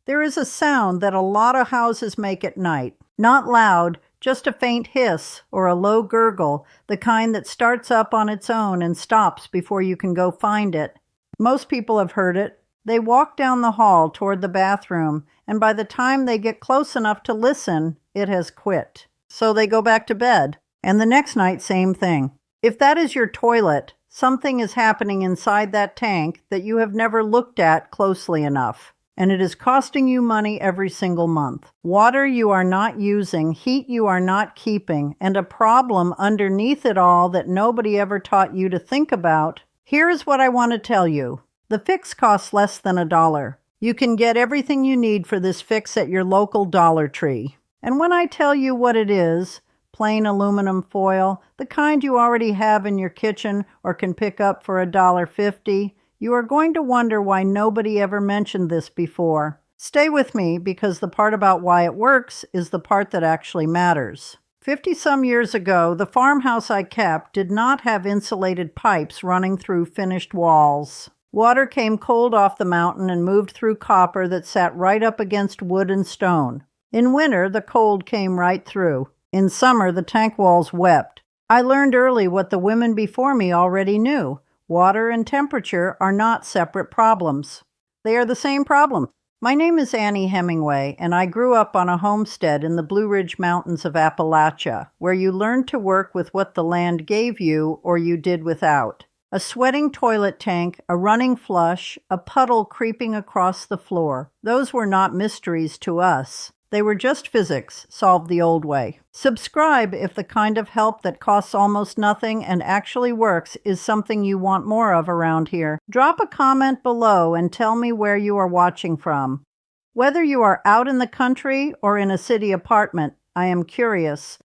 There is a sound that a lot of houses make at night. Not loud, just a faint hiss or a low gurgle, the kind that starts up on its own and stops before you can go find it. Most people have heard it. They walk down the hall toward the bathroom, and by the time they get close enough to listen, it has quit. So they go back to bed. And the next night, same thing. If that is your toilet, something is happening inside that tank that you have never looked at closely enough, and it is costing you money every single month. Water you are not using, heat you are not keeping, and a problem underneath it all that nobody ever taught you to think about. Here is what I want to tell you. The fix costs less than $1. You can get everything you need for this fix at your local Dollar Tree. And when I tell you what it is, plain aluminum foil, the kind you already have in your kitchen or can pick up for $1.50, you are going to wonder why nobody ever mentioned this before. Stay with me, because the part about why it works is the part that actually matters. 50-some years ago, the farmhouse I kept did not have insulated pipes running through finished walls. Water came cold off the mountain and moved through copper that sat right up against wood and stone. In winter, the cold came right through. In summer, the tank walls wept. I learned early what the women before me already knew. Water and temperature are not separate problems. They are the same problem. My name is Annie Hemingway, and I grew up on a homestead in the Blue Ridge Mountains of Appalachia, where you learned to work with what the land gave you or you did without. A sweating toilet tank, a running flush, a puddle creeping across the floor. Those were not mysteries to us. They were just physics, solved the old way. Subscribe if the kind of help that costs almost nothing and actually works is something you want more of around here. Drop a comment below and tell me where you are watching from. Whether you are out in the country or in a city apartment, I am curious,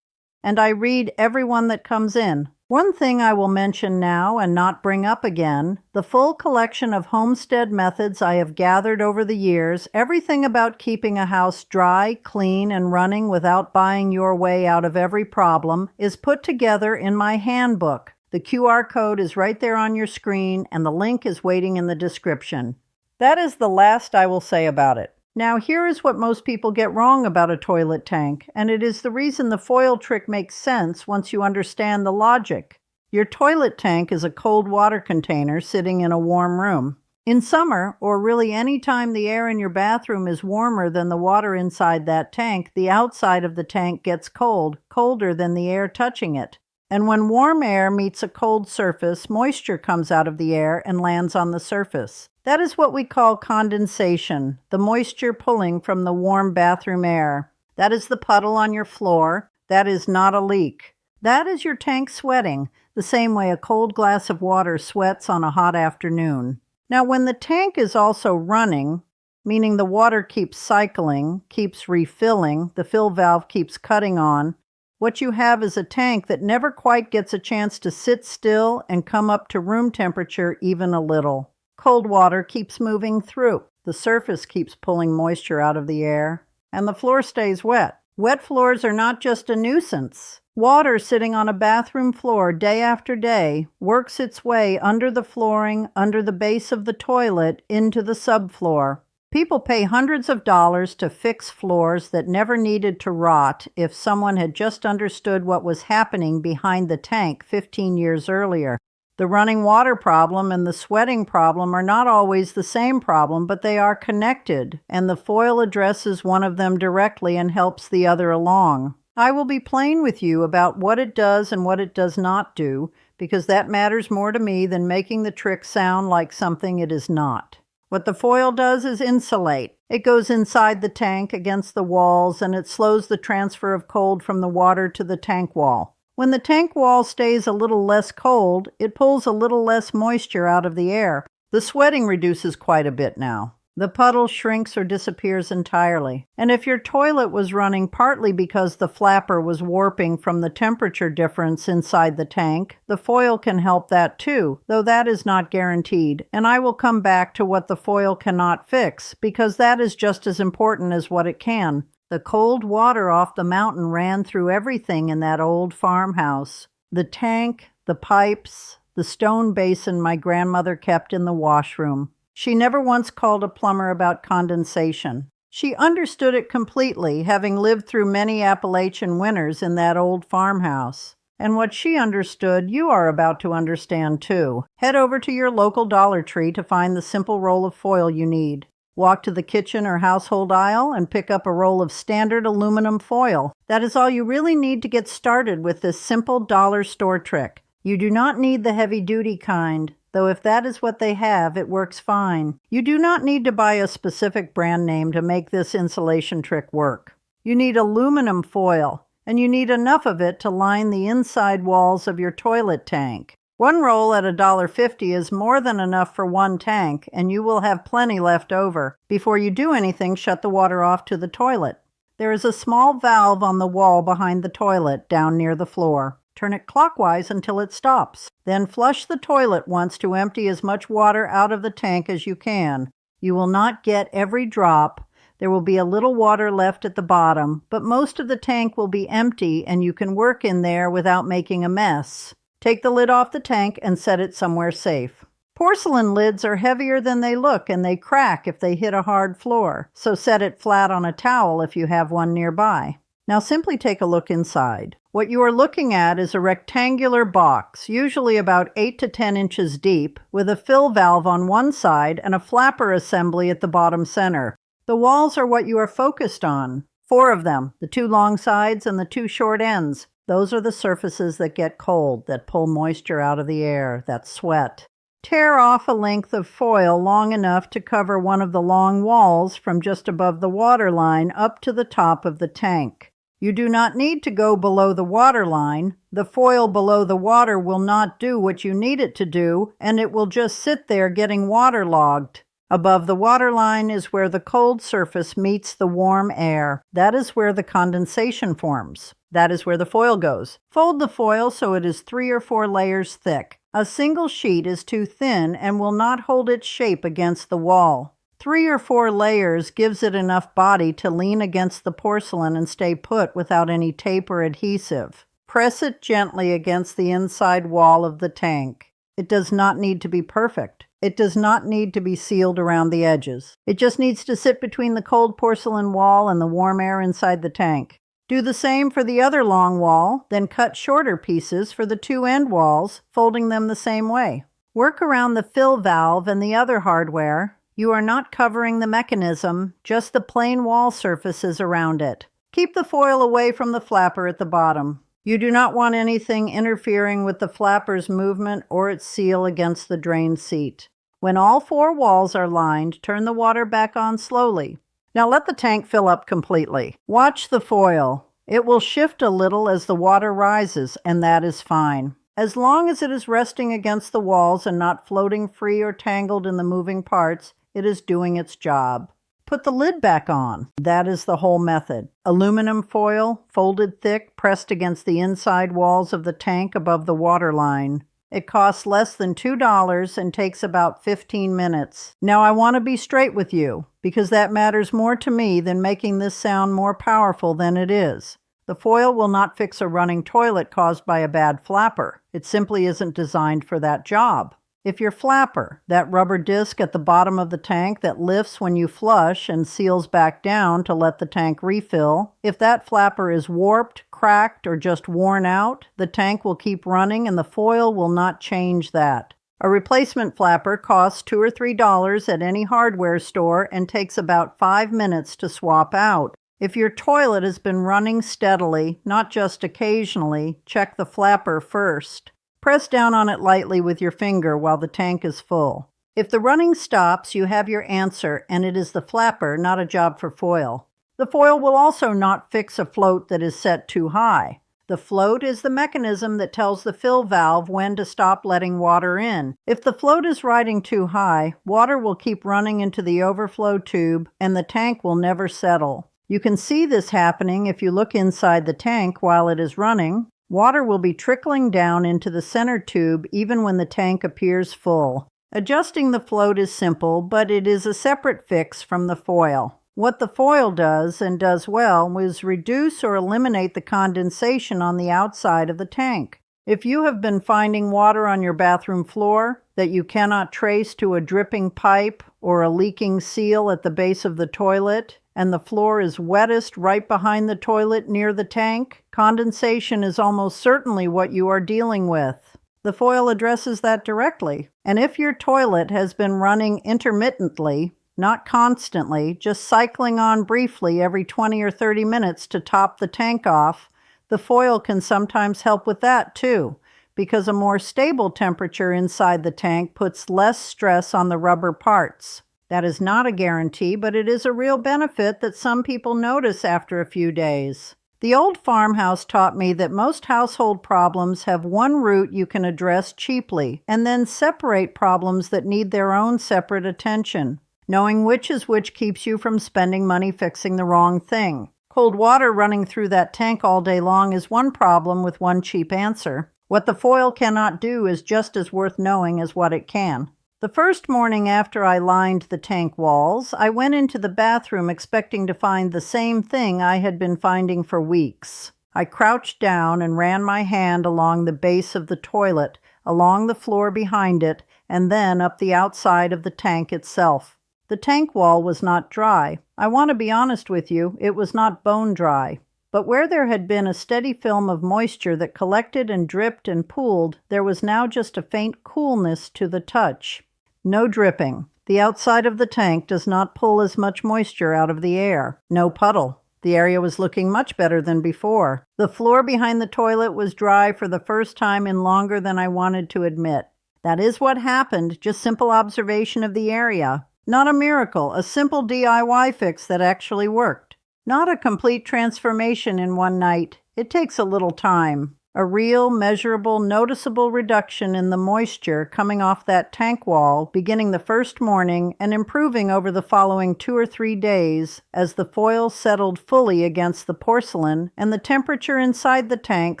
and I read everyone that comes in. One thing I will mention now and not bring up again, the full collection of homestead methods I have gathered over the years, everything about keeping a house dry, clean, and running without buying your way out of every problem, is put together in my handbook. The QR code is right there on your screen, and the link is waiting in the description. That is the last I will say about it. Now, here is what most people get wrong about a toilet tank, and it is the reason the foil trick makes sense once you understand the logic. Your toilet tank is a cold water container sitting in a warm room. In summer, or really any time the air in your bathroom is warmer than the water inside that tank, the outside of the tank gets cold, colder than the air touching it. And when warm air meets a cold surface, moisture comes out of the air and lands on the surface. That is what we call condensation, the moisture pulling from the warm bathroom air. That is the puddle on your floor. That is not a leak. That is your tank sweating, the same way a cold glass of water sweats on a hot afternoon. Now, when the tank is also running, meaning the water keeps cycling, keeps refilling, the fill valve keeps cutting on, what you have is a tank that never quite gets a chance to sit still and come up to room temperature even a little. Cold water keeps moving through. The surface keeps pulling moisture out of the air, and the floor stays wet. Wet floors are not just a nuisance. Water sitting on a bathroom floor day after day works its way under the flooring, under the base of the toilet, into the subfloor. People pay hundreds of dollars to fix floors that never needed to rot if someone had just understood what was happening behind the tank 15 years earlier. The running water problem and the sweating problem are not always the same problem, but they are connected, and the foil addresses one of them directly and helps the other along. I will be plain with you about what it does and what it does not do, because that matters more to me than making the trick sound like something it is not. What the foil does is insulate. It goes inside the tank against the walls, and it slows the transfer of cold from the water to the tank wall. When the tank wall stays a little less cold, it pulls a little less moisture out of the air. The sweating reduces quite a bit now. The puddle shrinks or disappears entirely. And if your toilet was running partly because the flapper was warping from the temperature difference inside the tank, the foil can help that too, though that is not guaranteed. And I will come back to what the foil cannot fix, because that is just as important as what it can. The cold water off the mountain ran through everything in that old farmhouse. The tank, the pipes, the stone basin my grandmother kept in the washroom. She never once called a plumber about condensation. She understood it completely, having lived through many Appalachian winters in that old farmhouse. And what she understood, you are about to understand too. Head over to your local Dollar Tree to find the simple roll of foil you need. Walk to the kitchen or household aisle and pick up a roll of standard aluminum foil. That is all you really need to get started with this simple dollar store trick. You do not need the heavy-duty kind, though if that is what they have, it works fine. You do not need to buy a specific brand name to make this insulation trick work. You need aluminum foil, and you need enough of it to line the inside walls of your toilet tank. One roll at $1.50 is more than enough for one tank, and you will have plenty left over. Before you do anything, shut the water off to the toilet. There is a small valve on the wall behind the toilet, down near the floor. Turn it clockwise until it stops. Then flush the toilet once to empty as much water out of the tank as you can. You will not get every drop. There will be a little water left at the bottom, but most of the tank will be empty and you can work in there without making a mess. Take the lid off the tank and set it somewhere safe. Porcelain lids are heavier than they look and they crack if they hit a hard floor, so set it flat on a towel if you have one nearby. Now simply take a look inside. What you are looking at is a rectangular box, usually about 8 to 10 inches deep, with a fill valve on one side and a flapper assembly at the bottom center. The walls are what you are focused on. 4 of them, the 2 long sides and the 2 short ends. Those are the surfaces that get cold, that pull moisture out of the air, that sweat. Tear off a length of foil long enough to cover one of the long walls from just above the water line up to the top of the tank. You do not need to go below the water line. The foil below the water will not do what you need it to do, and it will just sit there getting waterlogged. Above the water line is where the cold surface meets the warm air. That is where the condensation forms. That is where the foil goes. Fold the foil so it is 3 or 4 layers thick. A single sheet is too thin and will not hold its shape against the wall. 3 or 4 layers gives it enough body to lean against the porcelain and stay put without any tape or adhesive. Press it gently against the inside wall of the tank. It does not need to be perfect. It does not need to be sealed around the edges. It just needs to sit between the cold porcelain wall and the warm air inside the tank. Do the same for the other long wall, then cut shorter pieces for the 2 end walls, folding them the same way. Work around the fill valve and the other hardware. You are not covering the mechanism, just the plain wall surfaces around it. Keep the foil away from the flapper at the bottom. You do not want anything interfering with the flapper's movement or its seal against the drain seat. When all 4 walls are lined, turn the water back on slowly. Now let the tank fill up completely. Watch the foil. It will shift a little as the water rises, and that is fine. As long as it is resting against the walls and not floating free or tangled in the moving parts, it is doing its job. Put the lid back on. That is the whole method. Aluminum foil, folded thick, pressed against the inside walls of the tank above the water line. It costs less than $2 and takes about 15 minutes. Now I want to be straight with you, because that matters more to me than making this sound more powerful than it is. The foil will not fix a running toilet caused by a bad flapper. It simply isn't designed for that job. If your flapper, that rubber disc at the bottom of the tank that lifts when you flush and seals back down to let the tank refill, if that flapper is warped, cracked, or just worn out, the tank will keep running and the foil will not change that. A replacement flapper costs $2 or $3 at any hardware store and takes about 5 minutes to swap out. If your toilet has been running steadily, not just occasionally, check the flapper first. Press down on it lightly with your finger while the tank is full. If the running stops, you have your answer, and it is the flapper, not a job for foil. The foil will also not fix a float that is set too high. The float is the mechanism that tells the fill valve when to stop letting water in. If the float is riding too high, water will keep running into the overflow tube, and the tank will never settle. You can see this happening if you look inside the tank while it is running. Water will be trickling down into the center tube even when the tank appears full. Adjusting the float is simple, but it is a separate fix from the foil. What the foil does, and does well, is reduce or eliminate the condensation on the outside of the tank. If you have been finding water on your bathroom floor that you cannot trace to a dripping pipe or a leaking seal at the base of the toilet, and the floor is wettest right behind the toilet near the tank, condensation is almost certainly what you are dealing with. The foil addresses that directly, and if your toilet has been running intermittently, not constantly, just cycling on briefly every 20 or 30 minutes to top the tank off, the foil can sometimes help with that too, because a more stable temperature inside the tank puts less stress on the rubber parts. That is not a guarantee, but it is a real benefit that some people notice after a few days. The old farmhouse taught me that most household problems have one root you can address cheaply, and then separate problems that need their own separate attention. Knowing which is which keeps you from spending money fixing the wrong thing. Cold water running through that tank all day long is one problem with one cheap answer. What the foil cannot do is just as worth knowing as what it can. The first morning after I lined the tank walls, I went into the bathroom expecting to find the same thing I had been finding for weeks. I crouched down and ran my hand along the base of the toilet, along the floor behind it, and then up the outside of the tank itself. The tank wall was not dry. I want to be honest with you, it was not bone dry. But where there had been a steady film of moisture that collected and dripped and pooled, there was now just a faint coolness to the touch. No dripping. The outside of the tank does not pull as much moisture out of the air. No puddle. The area was looking much better than before. The floor behind the toilet was dry for the first time in longer than I wanted to admit. That is what happened, just simple observation of the area. Not a miracle, a simple DIY fix that actually worked. Not a complete transformation in one night. It takes a little time. A real, measurable, noticeable reduction in the moisture coming off that tank wall beginning the first morning and improving over the following 2 or 3 days as the foil settled fully against the porcelain and the temperature inside the tank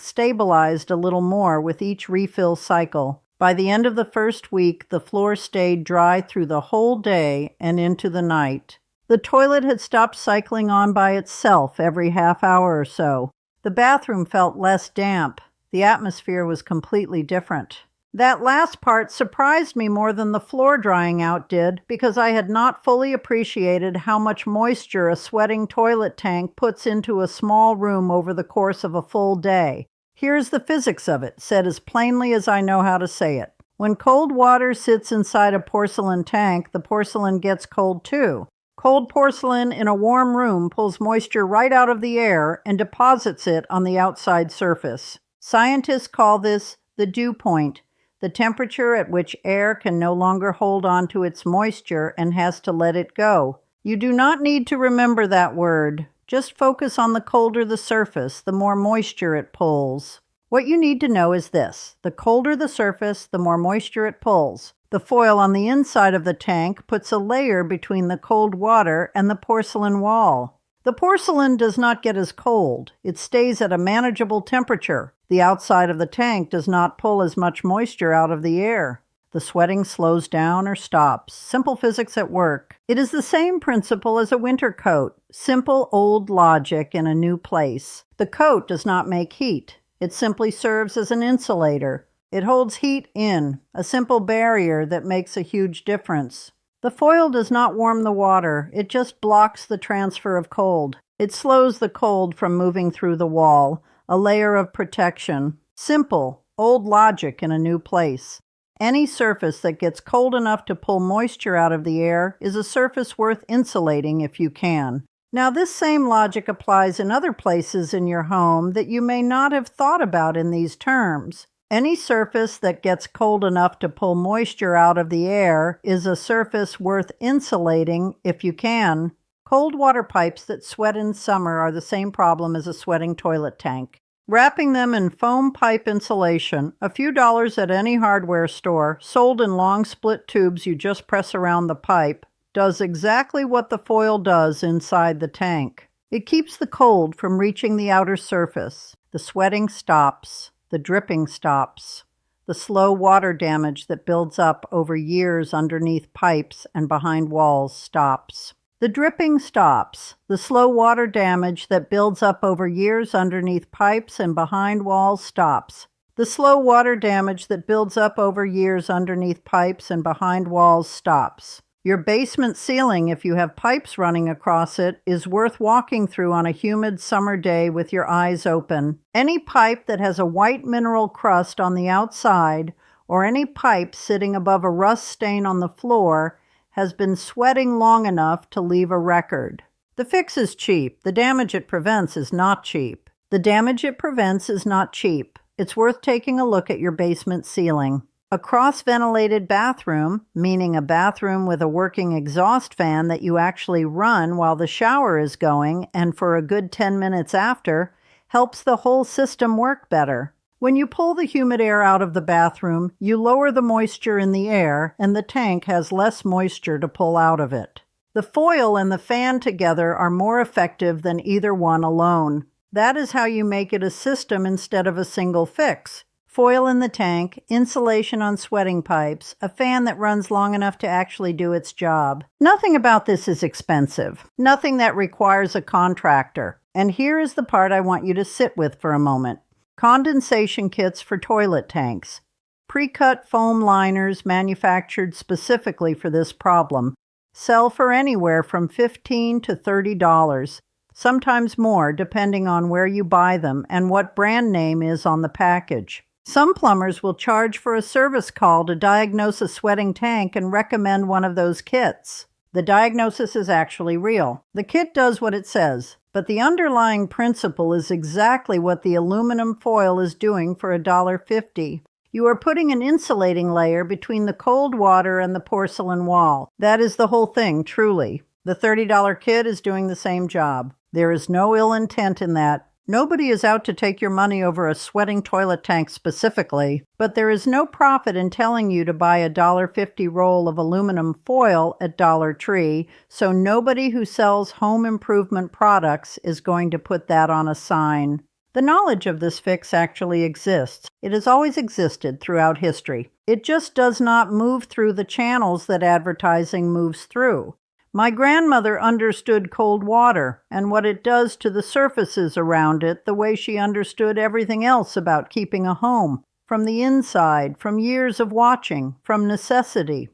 stabilized a little more with each refill cycle. By the end of the first week, the floor stayed dry through the whole day and into the night. The toilet had stopped cycling on by itself every half hour or so. The bathroom felt less damp. The atmosphere was completely different. That last part surprised me more than the floor drying out did because I had not fully appreciated how much moisture a sweating toilet tank puts into a small room over the course of a full day. Here's the physics of it, said as plainly as I know how to say it. When cold water sits inside a porcelain tank, the porcelain gets cold too. Cold porcelain in a warm room pulls moisture right out of the air and deposits it on the outside surface. Scientists call this the dew point, the temperature at which air can no longer hold on to its moisture and has to let it go. You do not need to remember that word. Just focus on the colder the surface, the more moisture it pulls. What you need to know is this: the colder the surface, the more moisture it pulls. The foil on the inside of the tank puts a layer between the cold water and the porcelain wall. The porcelain does not get as cold. It stays at a manageable temperature. The outside of the tank does not pull as much moisture out of the air. The sweating slows down or stops. Simple physics at work. It is the same principle as a winter coat. Simple old logic in a new place. The coat does not make heat. It simply serves as an insulator. It holds heat in, a simple barrier that makes a huge difference. The foil does not warm the water, it just blocks the transfer of cold. It slows the cold from moving through the wall, a layer of protection. Simple, old logic in a new place. Any surface that gets cold enough to pull moisture out of the air is a surface worth insulating if you can. Now, this same logic applies in other places in your home that you may not have thought about in these terms. Any surface that gets cold enough to pull moisture out of the air is a surface worth insulating if you can. Cold water pipes that sweat in summer are the same problem as a sweating toilet tank. Wrapping them in foam pipe insulation, a few dollars at any hardware store, sold in long split tubes you just press around the pipe, does exactly what the foil does inside the tank. It keeps the cold from reaching the outer surface. The sweating stops. The dripping stops. The slow water damage that builds up over years underneath pipes and behind walls stops. The dripping stops. The slow water damage that builds up over years underneath pipes and behind walls stops. The slow water damage that builds up over years underneath pipes and behind walls stops. Your basement ceiling, if you have pipes running across it, is worth walking through on a humid summer day with your eyes open. Any pipe that has a white mineral crust on the outside, or any pipe sitting above a rust stain on the floor, has been sweating long enough to leave a record. The fix is cheap. The damage it prevents is not cheap. The damage it prevents is not cheap. It's worth taking a look at your basement ceiling. A cross-ventilated bathroom, meaning a bathroom with a working exhaust fan that you actually run while the shower is going and for a good 10 minutes after, helps the whole system work better. When you pull the humid air out of the bathroom, you lower the moisture in the air and the tank has less moisture to pull out of it. The foil and the fan together are more effective than either one alone. That is how you make it a system instead of a single fix. Foil in the tank, insulation on sweating pipes, a fan that runs long enough to actually do its job. Nothing about this is expensive. Nothing that requires a contractor. And here is the part I want you to sit with for a moment. Condensation kits for toilet tanks. Pre-cut foam liners manufactured specifically for this problem. Sell for anywhere from $15 to $30. Sometimes more, depending on where you buy them and what brand name is on the package. Some plumbers will charge for a service call to diagnose a sweating tank and recommend one of those kits. The diagnosis is actually real. The kit does what it says, but the underlying principle is exactly what the aluminum foil is doing for $1.50. You are putting an insulating layer between the cold water and the porcelain wall. That is the whole thing, truly. The $30 kit is doing the same job. There is no ill intent in that. Nobody is out to take your money over a sweating toilet tank specifically, but there is no profit in telling you to buy a $1.50 roll of aluminum foil at Dollar Tree, so nobody who sells home improvement products is going to put that on a sign. The knowledge of this fix actually exists. It has always existed throughout history. It just does not move through the channels that advertising moves through. My grandmother understood cold water and what it does to the surfaces around it the way she understood everything else about keeping a home, from the inside, from years of watching, from necessity.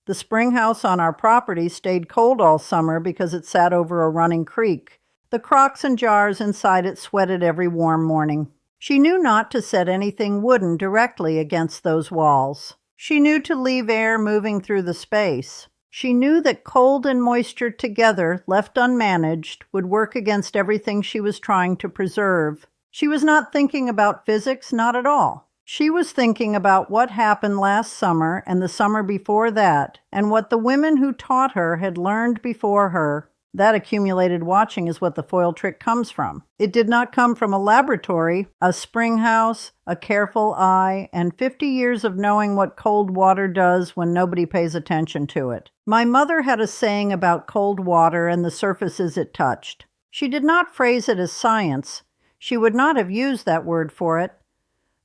The spring house on our property stayed cold all summer because it sat over a running creek. The crocks and jars inside it sweated every warm morning. She knew not to set anything wooden directly against those walls. She knew to leave air moving through the space. She knew that cold and moisture together, left unmanaged, would work against everything she was trying to preserve. She was not thinking about physics, not at all. She was thinking about what happened last summer and the summer before that, and what the women who taught her had learned before her. That accumulated watching is what the foil trick comes from. It did not come from a laboratory, a spring house, a careful eye, and 50 years of knowing what cold water does when nobody pays attention to it. My mother had a saying about cold water and the surfaces it touched. She did not phrase it as science. She would not have used that word for it.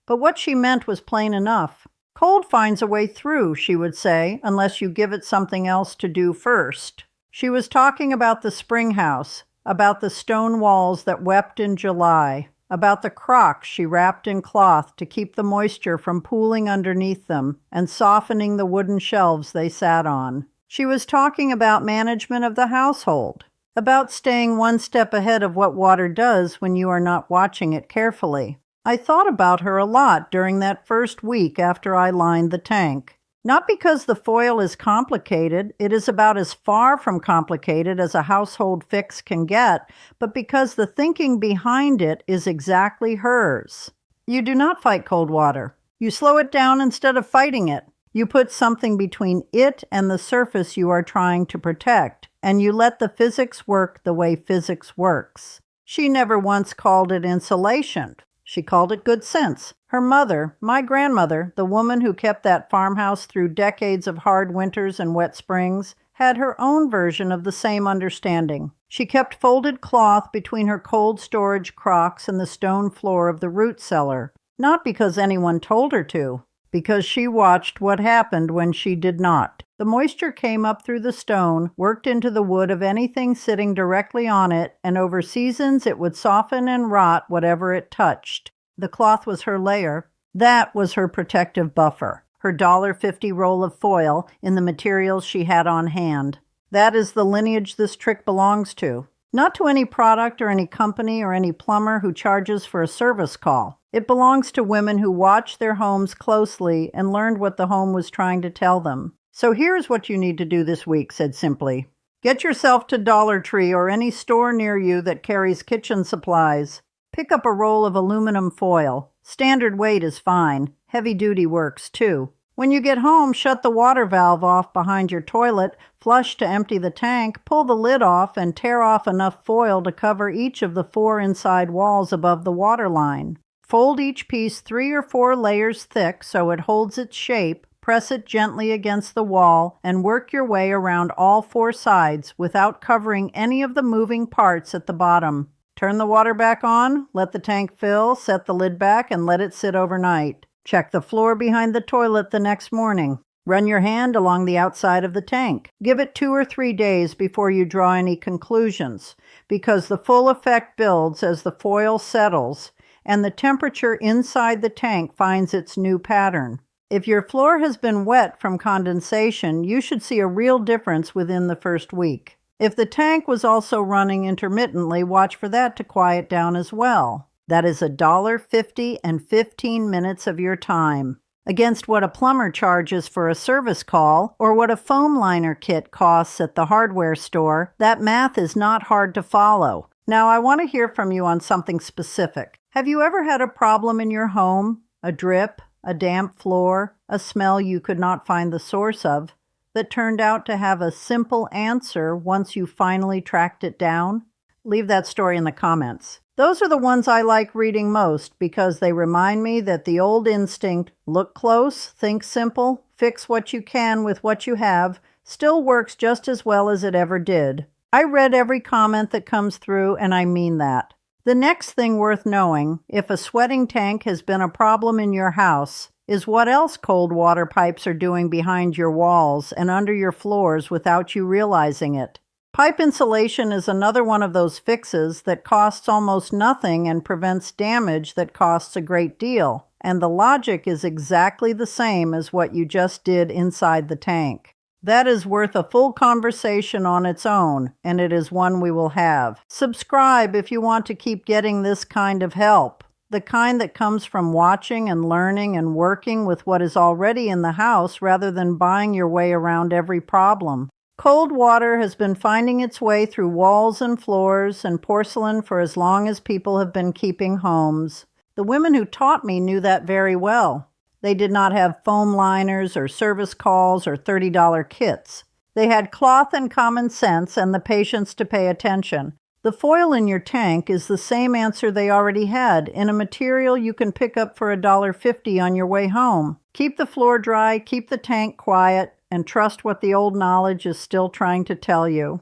But what she meant was plain enough. Cold finds a way through, she would say, unless you give it something else to do first. She was talking about the spring house, about the stone walls that wept in July, about the crocks she wrapped in cloth to keep the moisture from pooling underneath them and softening the wooden shelves they sat on. She was talking about management of the household, about staying one step ahead of what water does when you are not watching it carefully. I thought about her a lot during that first week after I lined the tank. Not because the foil is complicated, it is about as far from complicated as a household fix can get, but because the thinking behind it is exactly hers. You do not fight cold water. You slow it down instead of fighting it. You put something between it and the surface you are trying to protect, and you let the physics work the way physics works. She never once called it insulation. She called it good sense. Her mother, my grandmother, the woman who kept that farmhouse through decades of hard winters and wet springs, had her own version of the same understanding. She kept folded cloth between her cold storage crocks and the stone floor of the root cellar, not because anyone told her to, because she watched what happened when she did not. The moisture came up through the stone, worked into the wood of anything sitting directly on it, and over seasons it would soften and rot whatever it touched. The cloth was her layer. That was her protective buffer. her $1.50 roll of foil in the materials she had on hand. That is the lineage this trick belongs to. Not to any product or any company or any plumber who charges for a service call. It belongs to women who watched their homes closely and learned what the home was trying to tell them. So here's what you need to do this week, said Simply. Get yourself to Dollar Tree or any store near you that carries kitchen supplies. Pick up a roll of aluminum foil. Standard weight is fine. Heavy duty works too. When you get home, shut the water valve off behind your toilet, flush to empty the tank, pull the lid off, and tear off enough foil to cover each of the 4 inside walls above the water line. Fold each piece 3 or 4 layers thick so it holds its shape. Press it gently against the wall and work your way around all 4 sides without covering any of the moving parts at the bottom. Turn the water back on, let the tank fill, set the lid back, and let it sit overnight. Check the floor behind the toilet the next morning. Run your hand along the outside of the tank. Give it 2 or 3 days before you draw any conclusions, because the full effect builds as the foil settles and the temperature inside the tank finds its new pattern. If your floor has been wet from condensation, you should see a real difference within the first week. If the tank was also running intermittently, watch for that to quiet down as well. That is $1.50 and 15 minutes of your time. Against what a plumber charges for a service call or what a foam liner kit costs at the hardware store, that math is not hard to follow. Now, I want to hear from you on something specific. Have you ever had a problem in your home? A drip? A damp floor, a smell you could not find the source of, that turned out to have a simple answer once you finally tracked it down? Leave that story in the comments. Those are the ones I like reading most because they remind me that the old instinct, look close, think simple, fix what you can with what you have, still works just as well as it ever did. I read every comment that comes through, and I mean that. The next thing worth knowing, if a sweating tank has been a problem in your house, is what else cold water pipes are doing behind your walls and under your floors without you realizing it. Pipe insulation is another one of those fixes that costs almost nothing and prevents damage that costs a great deal, and the logic is exactly the same as what you just did inside the tank. That is worth a full conversation on its own, and it is one we will have. Subscribe if you want to keep getting this kind of help, the kind that comes from watching and learning and working with what is already in the house rather than buying your way around every problem. Cold water has been finding its way through walls and floors and porcelain for as long as people have been keeping homes. The women who taught me knew that very well. They did not have foam liners or service calls or $30 kits. They had cloth and common sense and the patience to pay attention. The foil in your tank is the same answer they already had in a material you can pick up for $1.50 on your way home. Keep the floor dry, keep the tank quiet, and trust what the old knowledge is still trying to tell you.